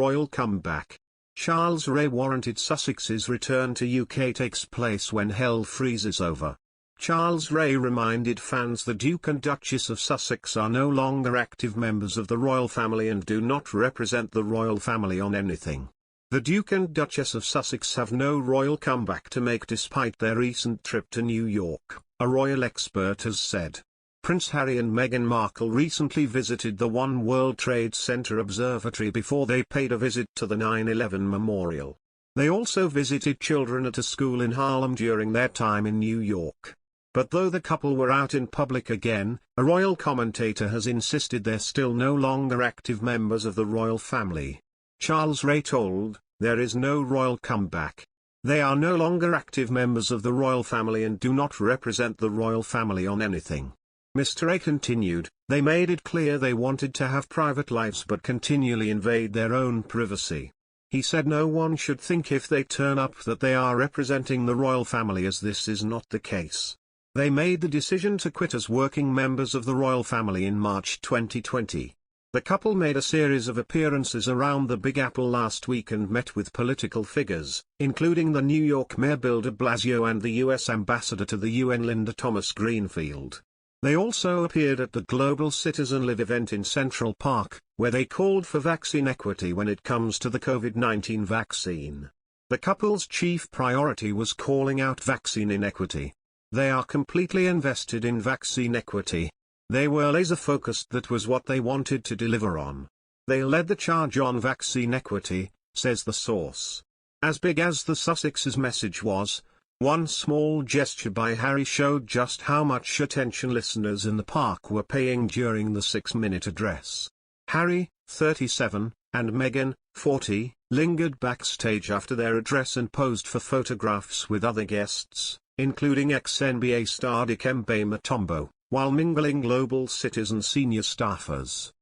royal comeback. Charles' Rae Warranted Sussexes return to UK takes place when hell freezes over. Charles Rae reminded fans the Duke and Duchess of Sussex are no longer active members of the royal family and do not represent the royal family on anything. The Duke and Duchess of Sussex have no royal comeback to make despite their recent trip to New York, a royal expert has said. Prince Harry and Meghan Markle recently visited the One World Trade Center Observatory before they paid a visit to the 9/11 memorial. They also visited children at a school in Harlem during their time in New York. But though the couple were out in public again, a royal commentator has insisted they're still no longer active members of the royal family. Charles Rae told, "There is no royal comeback. They are no longer active members of the royal family and do not represent the royal family on anything." Mr. Rae continued, "They made it clear they wanted to have private lives but continually invade their own privacy. He said no one should think if they turn up that they are representing the royal family, as this is not the case. They made the decision to quit as working members of the royal family in March 2020. The couple made a series of appearances around the Big Apple last week and met with political figures, including the New York Mayor Bill de Blasio and the U.S. Ambassador to the UN Linda Thomas-Greenfield. They also appeared at the Global Citizen Live event in Central Park, where they called for vaccine equity when it comes to the COVID-19 vaccine. The couple's chief priority was calling out vaccine inequity. They are completely invested in vaccine equity. They were laser-focused, that was what they wanted to deliver on. They led the charge on vaccine equity, says the source. As big as the Sussexes' message was, one small gesture by Harry showed just how much attention listeners in the park were paying during the 6-minute address. Harry, 37, and Meghan, 40, lingered backstage after their address and posed for photographs with other guests, including ex-NBA star Dikembe Mutombo, while mingling Global Citizen senior staffers.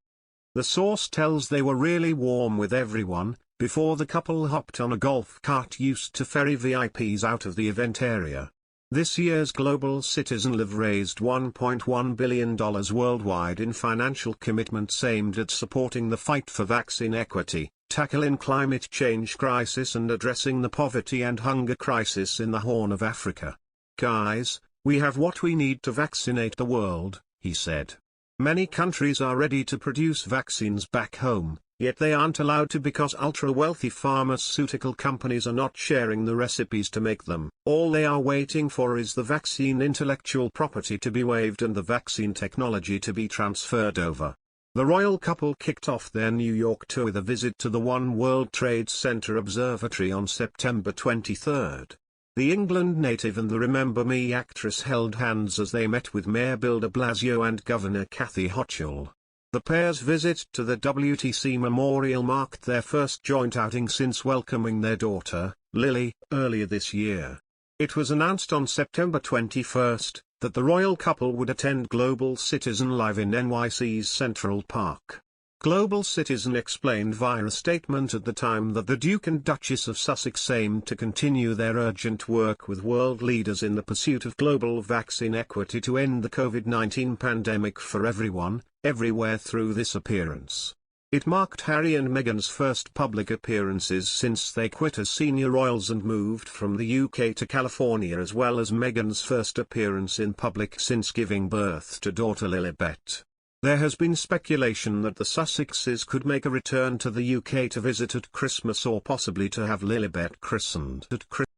The source tells they were really warm with everyone, before the couple hopped on a golf cart used to ferry VIPs out of the event area. This year's Global Citizen Live raised $1.1 billion worldwide in financial commitments aimed at supporting the fight for vaccine equity, tackling climate change crisis and addressing the poverty and hunger crisis in the Horn of Africa. "Guys, we have what we need to vaccinate the world," he said. "Many countries are ready to produce vaccines back home, yet they aren't allowed to because ultra-wealthy pharmaceutical companies are not sharing the recipes to make them. All they are waiting for is the vaccine intellectual property to be waived and the vaccine technology to be transferred over." The royal couple kicked off their New York tour with a visit to the One World Trade Center Observatory on September 23. The England native and the Remember Me actress held hands as they met with Mayor Bill de Blasio and Governor Kathy Hochul. The pair's visit to the WTC Memorial marked their first joint outing since welcoming their daughter, Lily, earlier this year. It was announced on September 21 that the royal couple would attend Global Citizen Live in NYC's Central Park. Global Citizen explained via a statement at the time that the Duke and Duchess of Sussex aimed to continue their urgent work with world leaders in the pursuit of global vaccine equity to end the COVID-19 pandemic for everyone, everywhere through this appearance. It marked Harry and Meghan's first public appearances since they quit as senior royals and moved from the UK to California, as well as Meghan's first appearance in public since giving birth to daughter Lilibet. There has been speculation that the Sussexes could make a return to the UK to visit at Christmas or possibly to have Lilibet christened at Christmas.